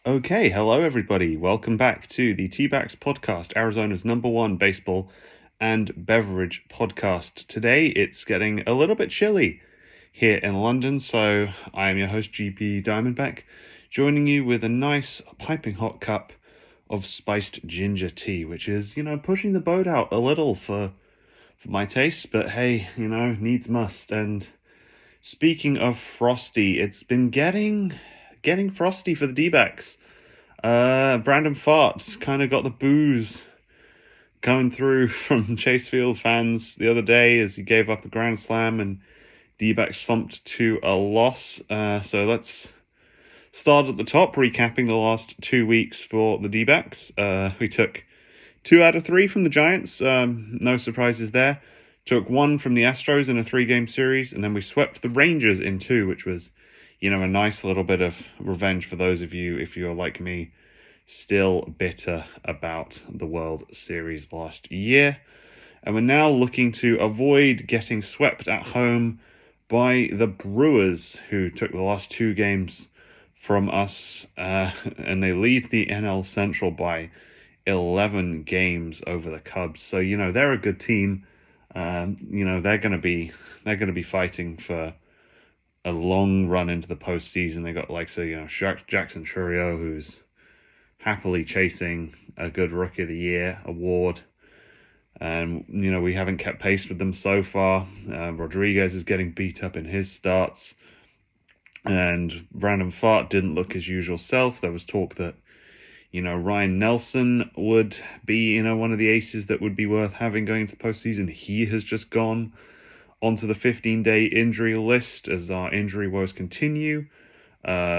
Okay, hello everybody. Welcome back to the Dbacks podcast, Arizona's #1 baseball and beverage podcast. Today it's getting a little bit chilly here in London, so I am your host GB Diamondback, joining you with a nice piping hot cup of spiced ginger tea, which is, pushing the boat out a little for my taste, but hey, needs must. And speaking of frosty, it's been getting frosty for the D-backs. Brandon Pfaadt kind of got the booze coming through from Chase Field fans the other day as he gave up a grand slam and D-backs slumped to a loss. So let's start at the top, recapping the last 2 weeks for the D-backs. We took 2 out of 3 from the Giants. No surprises there. Took 1 from the Astros in a 3-game series, and then we swept the Rangers in 2, which was, a nice little bit of revenge for those of you, if you're like me, still bitter about the World Series last year. And we're now looking to avoid getting swept at home by the Brewers, who took the last 2 games from us, and they lead the NL Central by 11 games over the Cubs. So, they're a good team. They're going to be fighting for a long run into the postseason. They got Jackson Chourio, who's happily chasing a good Rookie of the Year award. And, we haven't kept pace with them so far. Rodriguez is getting beat up in his starts. And Brandon Pfaadt didn't look his usual self. There was talk that, Ryan Nelson would be, one of the aces that would be worth having going into the postseason. He has just gone onto the 15-day injury list as our injury woes continue.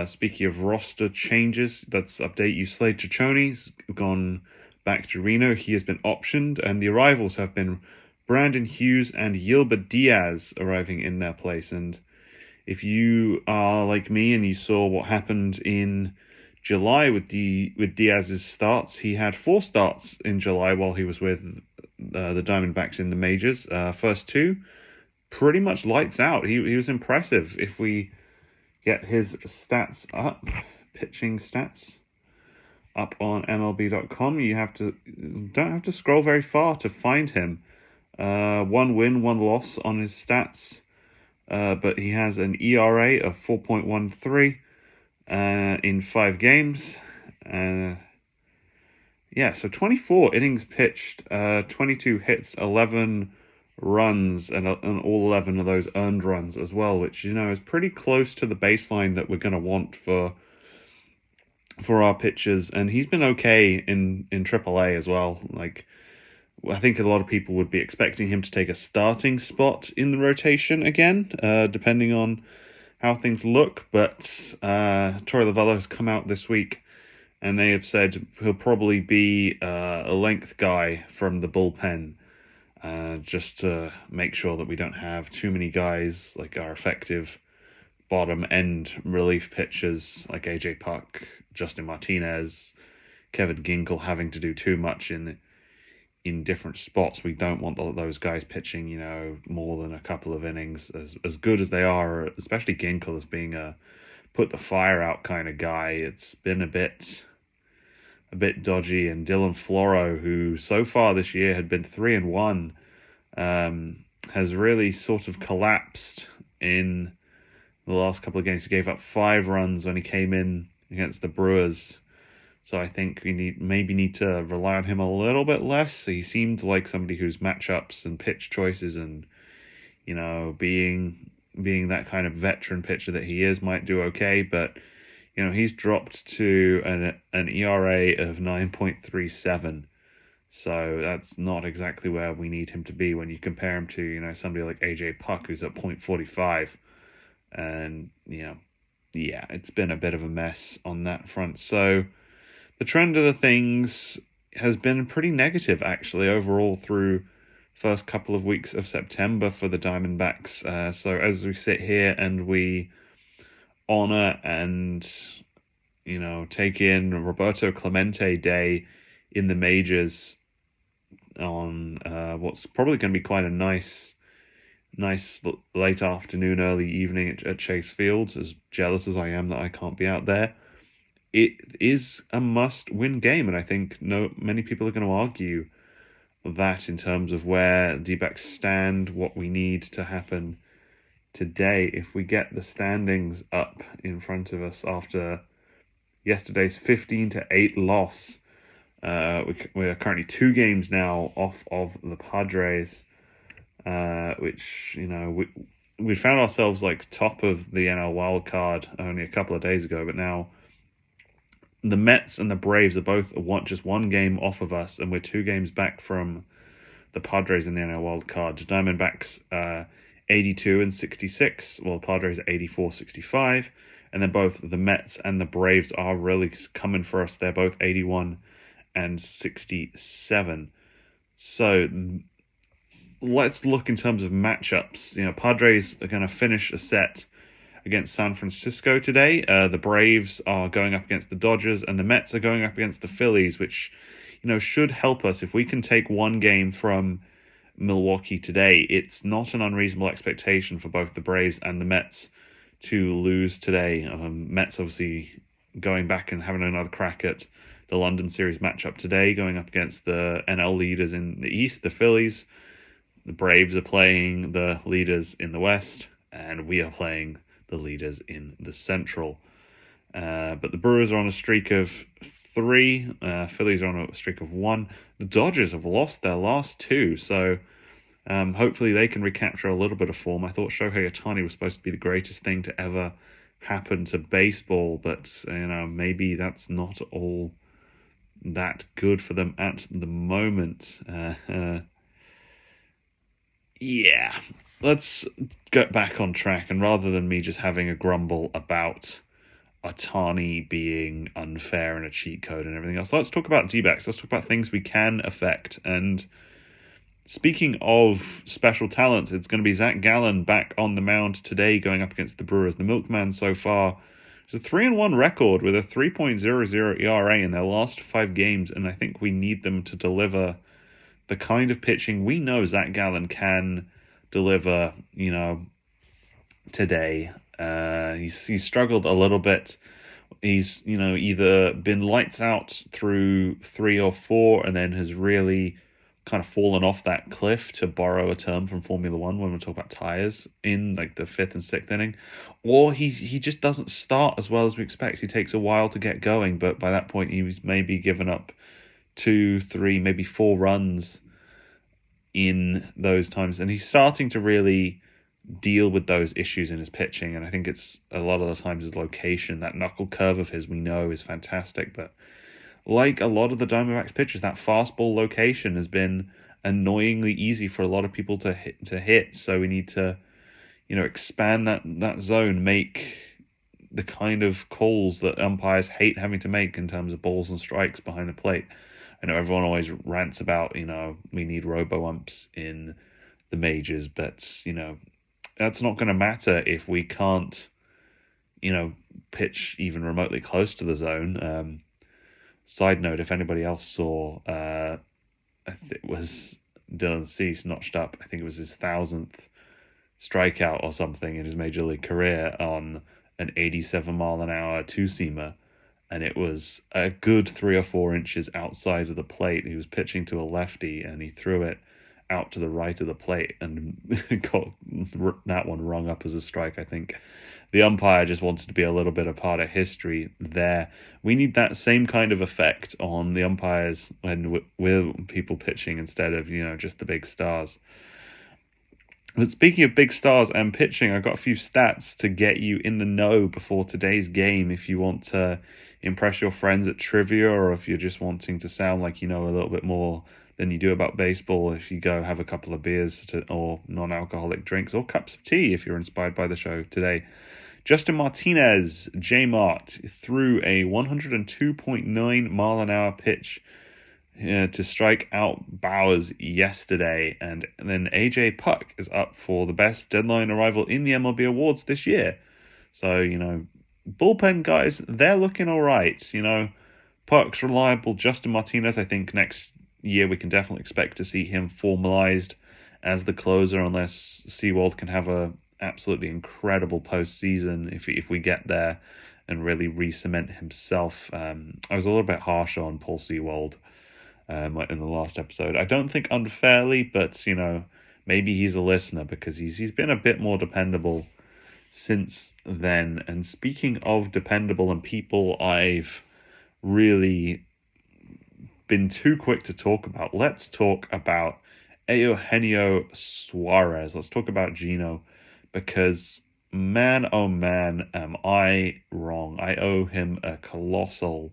Speaking of roster changes, let's update you. Slade Ciccione's gone back to Reno. He has been optioned, and the arrivals have been Brandon Hughes and Yilba Diaz arriving in their place. And if you are like me and you saw what happened in July with Diaz's starts, he had 4 starts in July while he was with the Diamondbacks in the majors. First 2, pretty much lights out. He was impressive. If we get his stats up, pitching stats up on MLB.com, you don't have to scroll very far to find him. 1 win, 1 loss on his stats, but he has an ERA of 4.13 in 5 games. So 24 innings pitched, 22 hits, 11 runs, and all 11 of those earned runs as well, which is pretty close to the baseline that we're going to want for our pitchers. And he's been okay in AAA as well. I think a lot of people would be expecting him to take a starting spot in the rotation again, depending on how things look. But Torey Lovullo has come out this week, and they have said he'll probably be a length guy from the bullpen, just to make sure that we don't have too many guys like our effective bottom end relief pitchers like AJ Puck, Justin Martinez, Kevin Ginkel having to do too much in different spots. We don't want those guys pitching, more than a couple of innings. As good as they are, especially Ginkel as being a put the fire out kind of guy, it's been a bit dodgy. And Dylan Floro, who so far this year had been 3-1, has really sort of collapsed in the last couple of games. He gave up 5 runs when he came in against the Brewers. So I think we need to rely on him a little bit less. He seemed like somebody whose matchups and pitch choices and, being that kind of veteran pitcher that he is, might do okay. But, he's dropped to an ERA of 9.37. So that's not exactly where we need him to be when you compare him to, somebody like AJ Puck, who's at 0.45. And, it's been a bit of a mess on that front. So the trend of the things has been pretty negative, actually, overall through first couple of weeks of September for the Diamondbacks. So as we sit here and we honor and, take in Roberto Clemente Day in the majors on what's probably going to be quite a nice late afternoon, early evening at Chase Field, as jealous as I am that I can't be out there. it is a must-win game, and I think many people are going to argue that in terms of where D-backs stand, what we need to happen today. If we get the standings up in front of us after yesterday's 15-8 loss, we are currently 2 games now off of the Padres, which, we found ourselves like top of the NL wild card only a couple of days ago, but now the Mets and the Braves are both just 1 game off of us, and we're 2 games back from the Padres in the NL wild card. Diamondbacks 82 and 66, while the Padres are 84-65, and then both the Mets and the Braves are really coming for us. They're both 81 and 67. So let's look in terms of matchups. Padres are going to finish a set against San Francisco today. The Braves are going up against the Dodgers, and the Mets are going up against the Phillies, which, should help us. If we can take 1 game from Milwaukee today, it's not an unreasonable expectation for both the Braves and the Mets to lose today. Mets obviously going back and having another crack at the London series matchup today, going up against the NL leaders in the East, the Phillies. The Braves are playing the leaders in the West, and we are playing the leaders in the Central. But the Brewers are on a streak of 3. Phillies are on a streak of 1. The Dodgers have lost their last 2, so hopefully they can recapture a little bit of form. I thought Shohei Ohtani was supposed to be the greatest thing to ever happen to baseball, but maybe that's not all that good for them at the moment. Yeah, let's get back on track, and rather than me just having a grumble about Ohtani being unfair and a cheat code and everything else, let's talk about D-backs. Let's talk about things we can affect. And speaking of special talents, it's going to be Zach Gallen back on the mound today going up against the Brewers. The Milkman so far has a 3-1 record with a 3.00 ERA in their last 5 games, and I think we need them to deliver the kind of pitching we know Zach Gallen can deliver, today. He's struggled a little bit. He's, either been lights out through 3 or 4 and then has really kind of fallen off that cliff, to borrow a term from Formula One when we talk about tires, in like the 5th and 6th inning. Or he just doesn't start as well as we expect. He takes a while to get going, but by that point he's maybe given up 2, 3, maybe 4 runs in those times, and he's starting to really deal with those issues in his pitching. And I think it's a lot of the times his location. That knuckle curve of his, we know, is fantastic, but like a lot of the Diamondbacks pitchers, that fastball location has been annoyingly easy for a lot of people to hit. So we need to, expand that zone, make the kind of calls that umpires hate having to make in terms of balls and strikes behind the plate. I know everyone always rants about, we need robo-umps in the majors, but, that's not going to matter if we can't, pitch even remotely close to the zone. Side note, if anybody else saw, it was Dylan Cease notched up, I think it was his 1,000th strikeout or something in his major league career on an 87-mile-an-hour two-seamer. And it was a good 3 or 4 inches outside of the plate. He was pitching to a lefty, and he threw it out to the right of the plate and got that one rung up as a strike. I think the umpire just wanted to be a little bit a part of history there. We need that same kind of effect on the umpires when we're people pitching instead of, just the big stars. But speaking of big stars and pitching, I've got a few stats to get you in the know before today's game if you want to impress your friends at trivia, or if you're just wanting to sound like you know a little bit more than you do about baseball, if you go have a couple of beers or non-alcoholic drinks or cups of tea if you're inspired by the show today. Justin Martinez, J-Mart, threw a 102.9 mile an hour pitch to strike out Bowers yesterday, and then AJ Puck is up for the best deadline arrival in the MLB awards this year. So, bullpen guys, they're looking all right. Puck's reliable. Justin Martinez, I think next year we can definitely expect to see him formalized as the closer, unless Seawold can have a absolutely incredible postseason if we get there. and really re-cement himself. I was a little bit harsh on Paul Sewald in the last episode. I don't think unfairly, but maybe he's a listener because he's been a bit more dependable since then. And speaking of dependable and people I've really been too quick to talk about, let's talk about Eugenio Suarez. Let's talk about Gino, because man, oh man, am I wrong. I owe him a colossal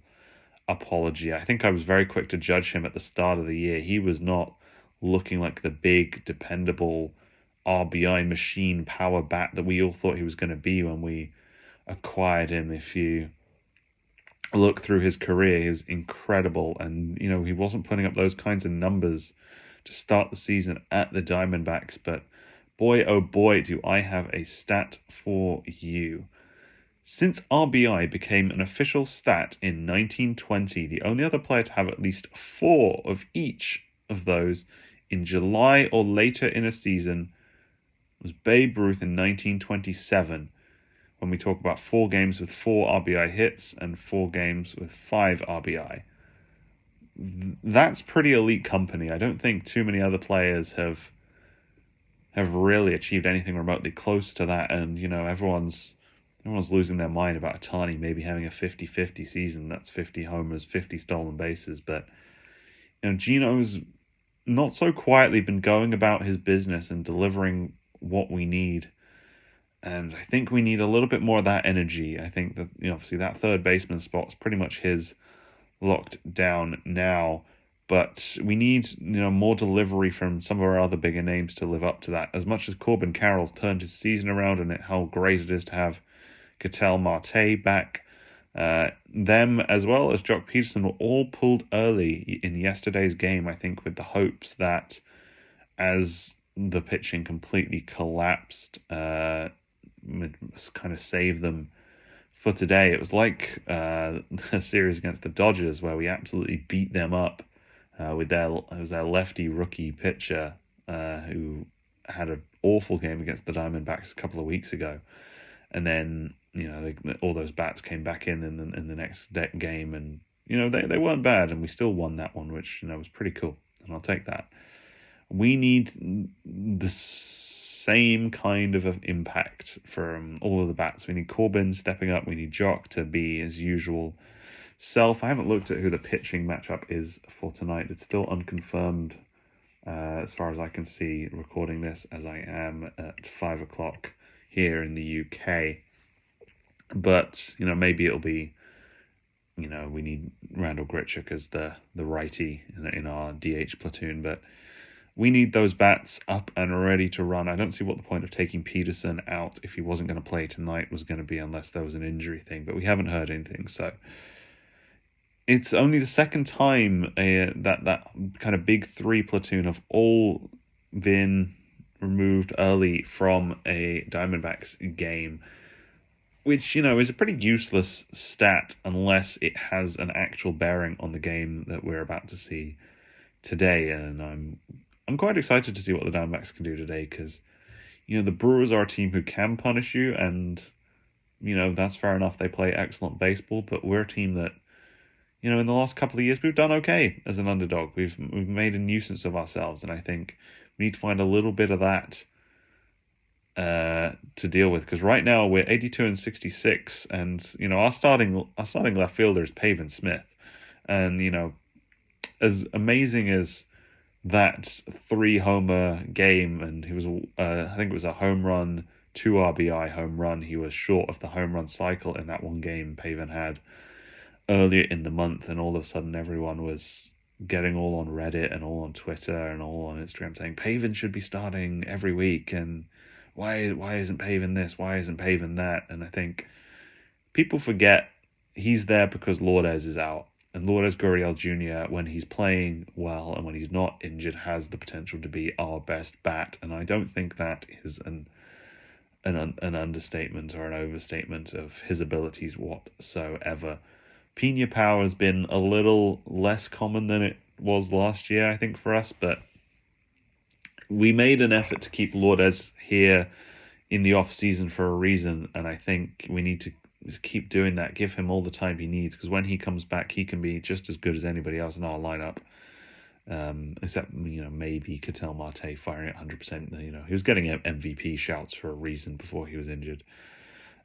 apology. I think I was very quick to judge him at the start of the year. He was not looking like the big, dependable RBI machine power bat that we all thought he was going to be when we acquired him. If you look through his career, he was incredible, and he wasn't putting up those kinds of numbers to start the season at the Diamondbacks, but boy, oh boy, do I have a stat for you. Since RBI became an official stat in 1920, the only other player to have at least 4 of each of those in July or later in a season was Babe Ruth in 1927, when we talk about 4 games with 4 RBI hits and 4 games with 5 RBI. That's pretty elite company. I don't think too many other players have really achieved anything remotely close to that, and everyone's losing their mind about Ohtani maybe having a 50-50 season. That's 50 homers, 50 stolen bases, but Gino's not so quietly been going about his business and delivering what we need. And I think we need a little bit more of that energy. I think that, obviously that third baseman spot's pretty much his locked down now. But we need, more delivery from some of our other bigger names to live up to that. As much as Corbin Carroll's turned his season around and how great it is to have Ketel Marte back, them as well as Jock Peterson were all pulled early in yesterday's game, I think, with the hopes that as the pitching completely collapsed, kind of save them for today. It was like a series against the Dodgers where we absolutely beat them up with their lefty rookie pitcher who had an awful game against the Diamondbacks a couple of weeks ago, and then all those bats came back in the next game, and they weren't bad, and we still won that one, which was pretty cool, and I'll take that. We need the same kind of impact from all of the bats. We need Corbin stepping up. We need Jock to be his usual self. I haven't looked at who the pitching matchup is for tonight. It's still unconfirmed as far as I can see, recording this as I am at 5 o'clock here in the UK. But, maybe it'll be, we need Randall Grichuk as the righty in our DH platoon, but we need those bats up and ready to run. I don't see what the point of taking Peterson out if he wasn't going to play tonight was going to be, unless there was an injury thing, but we haven't heard anything, so it's only the second time that kind of big 3 platoon have all been removed early from a Diamondbacks game, which, is a pretty useless stat unless it has an actual bearing on the game that we're about to see today. And I'm quite excited to see what the Diamondbacks can do today, because, the Brewers are a team who can punish you, and, that's fair enough. They play excellent baseball, but we're a team that, in the last couple of years, we've done okay as an underdog. We've made a nuisance of ourselves, and I think we need to find a little bit of that to deal with, because right now we're 82-66, and our starting left fielder is Pavin Smith, and as amazing as that 3-homer game, and he was I think it was a home run, 2 RBI home run. He was short of the home run cycle in that one game Pavin had earlier in the month, and all of a sudden everyone was getting all on Reddit and all on Twitter and all on Instagram saying Pavin should be starting every week, and why isn't Pavin this, why isn't Pavin that? And I think people forget he's there because Lourdes is out, and Lourdes Gurriel Jr., when he's playing well and when he's not injured, has the potential to be our best bat, and I don't think that is an understatement or an overstatement of his abilities whatsoever. Pina power has been a little less common than it was last year, I think, for us, but we made an effort to keep Lourdes here in the off season for a reason, and I think we need to just keep doing that. Give him all the time he needs, because when he comes back, he can be just as good as anybody else in our lineup. Except, maybe Ketel Marte firing at 100%. He was getting MVP shouts for a reason before he was injured.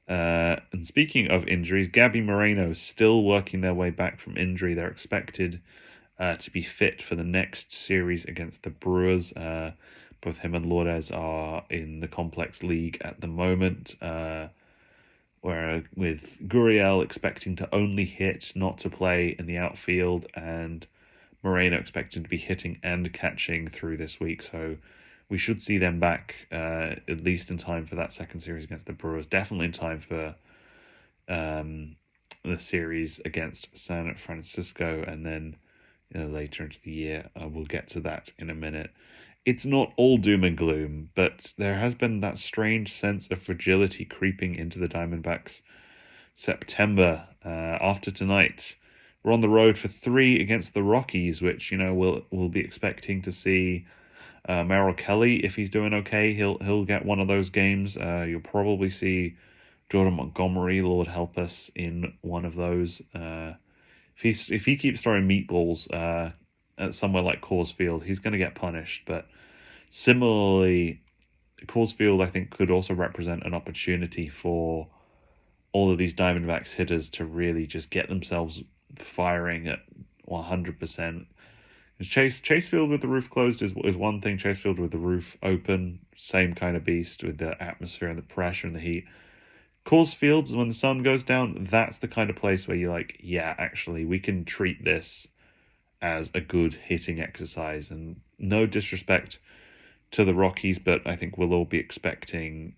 And speaking of injuries, Gabby Moreno is still working their way back from injury. They're expected to be fit for the next series against the Brewers. Both him and Lourdes are in the complex league at the moment, where with Gurriel expecting to only hit, not to play in the outfield, and Moreno expected to be hitting and catching through this week. So we should see them back at least in time for that second series against the Brewers. Definitely in time for the series against San Francisco, and then later into the year. We'll get to that in a minute. It's not all doom and gloom, but there has been that strange sense of fragility creeping into the Diamondbacks. September, after tonight, we're on the road for 3 against the Rockies, which we'll be expecting to see Merrill Kelly. If he's doing okay, he'll get one of those games. You'll probably see Jordan Montgomery, Lord help us, in one of those. If he keeps throwing meatballs at somewhere like Coors Field, he's going to get punished. But similarly, Coors Field, I think, could also represent an opportunity for all of these Diamondbacks hitters to really just get themselves firing at 100%. Chase Field with the roof closed is one thing. Chase Field with the roof open, same kind of beast with the atmosphere and the pressure and the heat. Coors Fields, when the sun goes down, that's the kind of place where you're like, yeah, actually, we can treat this as a good hitting exercise. And no disrespect to the Rockies, but I think we'll all be expecting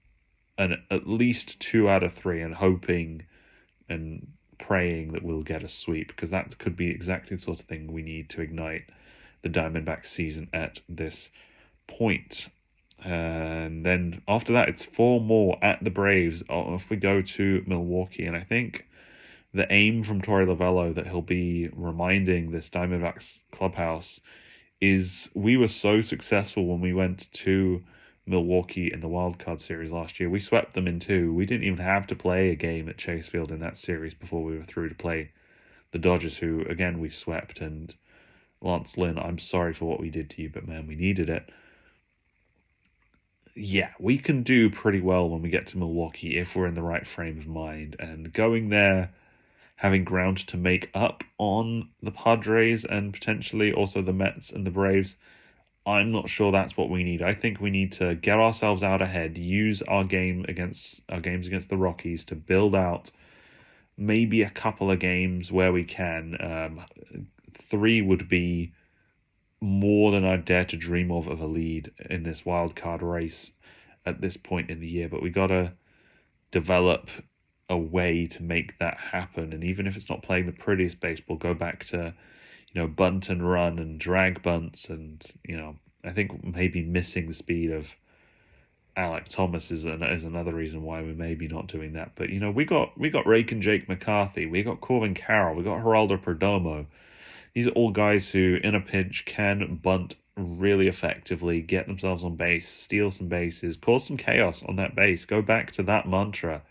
at least 2 out of 3 and hoping and praying that we'll get a sweep, because that could be exactly the sort of thing we need to ignite the Diamondbacks season at this point. And then after that, it's 4 more at the Braves if we go to Milwaukee. And I think the aim from Torey Lovello that he'll be reminding this Diamondbacks clubhouse is we were so successful when we went to Milwaukee in the wildcard series last year. We swept them in 2. We didn't even have to play a game at Chase Field in that series before we were through to play the Dodgers, who, again, we swept. And Lance Lynn, I'm sorry for what we did to you, but man, we needed it. Yeah, we can do pretty well when we get to Milwaukee if we're in the right frame of mind. And going there, having ground to make up on the Padres and potentially also the Mets and the Braves, I'm not sure that's what we need. I think we need to get ourselves out ahead, use our games against the Rockies to build out maybe a couple of games where we can. 3 would be more than I'd dare to dream of a lead in this wild card race at this point in the year. But we got to develop a way to make that happen. And even if it's not playing the prettiest baseball, go back to, bunt and run and drag bunts. And, I think maybe missing the speed of Alec Thomas is another reason why we may be not doing that. But, we got Rake and Jake McCarthy. We got Corbin Carroll. We got Geraldo Perdomo. These are all guys who, in a pinch, can bunt really effectively, get themselves on base, steal some bases, cause some chaos on that base. Go back to that mantra.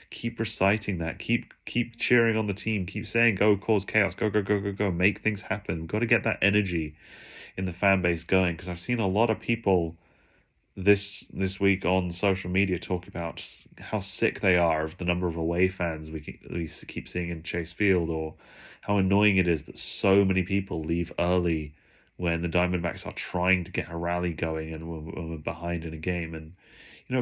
Keep reciting that. Keep cheering on the team. Keep saying, go cause chaos. Go, go, go, go, go. Make things happen. We've got to get that energy in the fan base going, because I've seen a lot of people this week on social media talk about how sick they are of the number of away fans we keep seeing in Chase Field, or how annoying it is that so many people leave early when the Diamondbacks are trying to get a rally going and when we're behind in a game. And,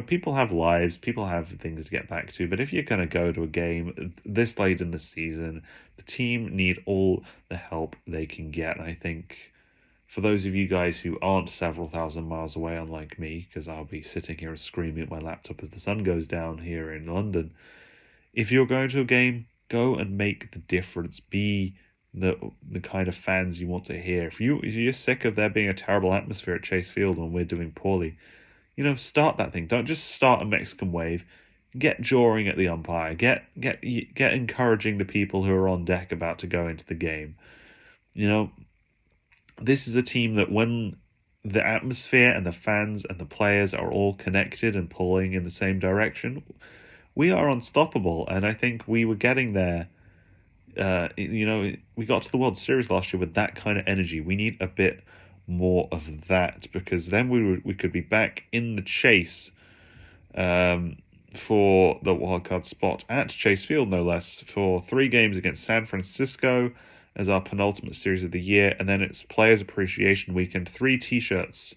people have lives, people have things to get back to, but if you're going to go to a game this late in the season, the team need all the help they can get. And I think for those of you guys who aren't several thousand miles away, unlike me, because I'll be sitting here screaming at my laptop as the sun goes down here in London, if you're going to a game, go and make the difference. Be the kind of fans you want to hear. If you're sick of there being a terrible atmosphere at Chase Field when we're doing poorly, start that thing. Don't just start a Mexican wave. Get jawing at the umpire. Get encouraging the people who are on deck about to go into the game. This is a team that when the atmosphere and the fans and the players are all connected and pulling in the same direction, we are unstoppable, and I think we were getting there. We got to the World Series last year with that kind of energy. We need a bit more of that, because then we could be back in the chase for the wildcard spot at Chase Field, no less, for 3 games against San Francisco as our penultimate series of the year, and then it's Players Appreciation Weekend. 3 t-shirts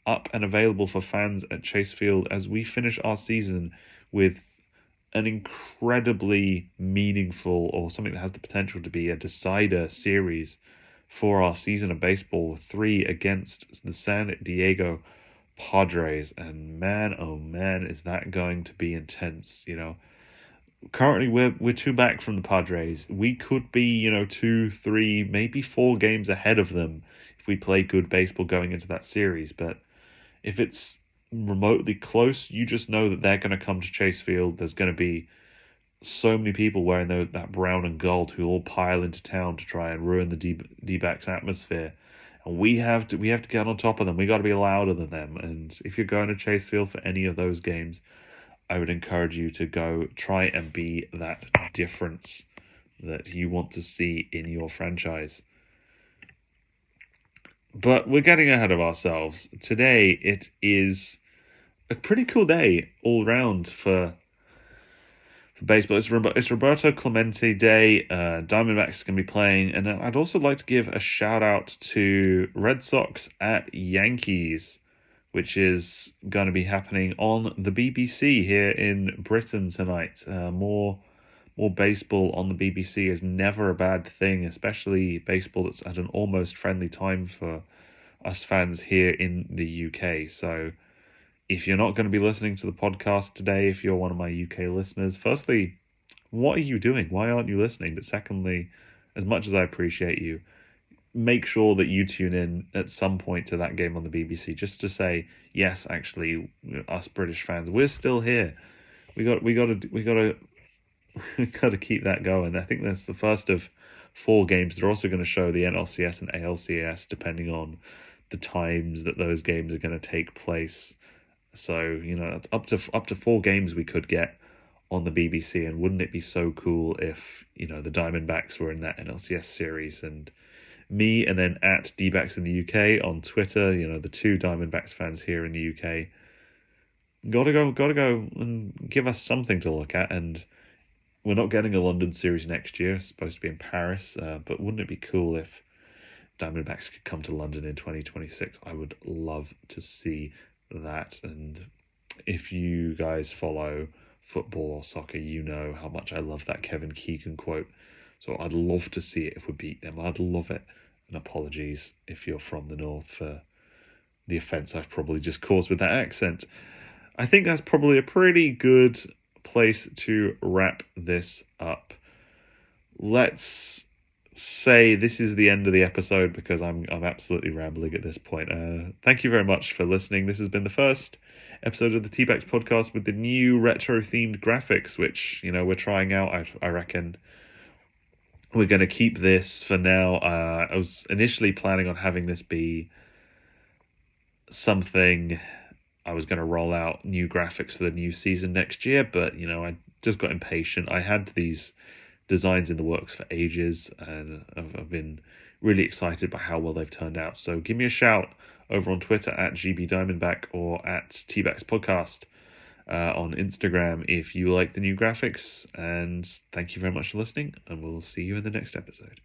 up and available for fans at Chase Field as we finish our season with an incredibly meaningful, or something that has the potential to be a decider series for our season of baseball, 3 against the San Diego Padres. And man, oh man, is that going to be intense. Currently we're 2 back from the Padres. We could be 2, 3, maybe 4 games ahead of them if we play good baseball going into that series. But if it's remotely close, you just know that they're going to come to Chase Field. There's going to be so many people wearing that brown and gold who all pile into town to try and ruin the D-backs atmosphere. And we have to get on top of them. We got to be louder than them. And if you're going to Chase Field for any of those games, I would encourage you to go try and be that difference that you want to see in your franchise. But we're getting ahead of ourselves. Today, it is a pretty cool day all round for baseball. It's Roberto Clemente Day. Diamondbacks can be playing. And I'd also like to give a shout out to Red Sox at Yankees, which is going to be happening on the BBC here in Britain tonight. More baseball on the BBC is never a bad thing, especially baseball that's at an almost friendly time for us fans here in the UK. So if you're not going to be listening to the podcast today, if you're one of my UK listeners, firstly, what are you doing? Why aren't you listening? But secondly, as much as I appreciate you, make sure that you tune in at some point to that game on the BBC, just to say, yes, actually, us British fans, we're still here. We got to keep that going. I think that's the first of 4 games. They're also going to show the NLCS and ALCS depending on the times that those games are going to take place. So that's up to 4 games we could get on the BBC. And wouldn't it be so cool if the Diamondbacks were in that NLCS series? And me, and then at Dbacks in the UK on Twitter, the 2 Diamondbacks fans here in the UK, gotta go and give us something to look at. And we're not getting a London series next year. It's supposed to be in Paris, but wouldn't it be cool if Diamondbacks could come to London in 2026? I would love to see that. And if you guys follow football or soccer, you know how much I love that Kevin Keegan quote. So I'd love to see it if we beat them. I'd love it. And apologies if you're from the north for the offence I've probably just caused with that accent. I think that's probably a pretty good place to wrap this up. Let's say this is the end of the episode because I'm absolutely rambling at this point. Thank you very much for listening. This has been the first episode of the Dbacks podcast with the new retro themed graphics, which we're trying out. I reckon we're going to keep this for now. I was initially planning on having this be something I was going to roll out new graphics for the new season next year, but I just got impatient. I had these designs in the works for ages, and I've been really excited by how well they've turned out. So give me a shout over on Twitter at GB Diamondback or at Dbacks Podcast on Instagram if you like the new graphics. And thank you very much for listening, and we'll see you in the next episode.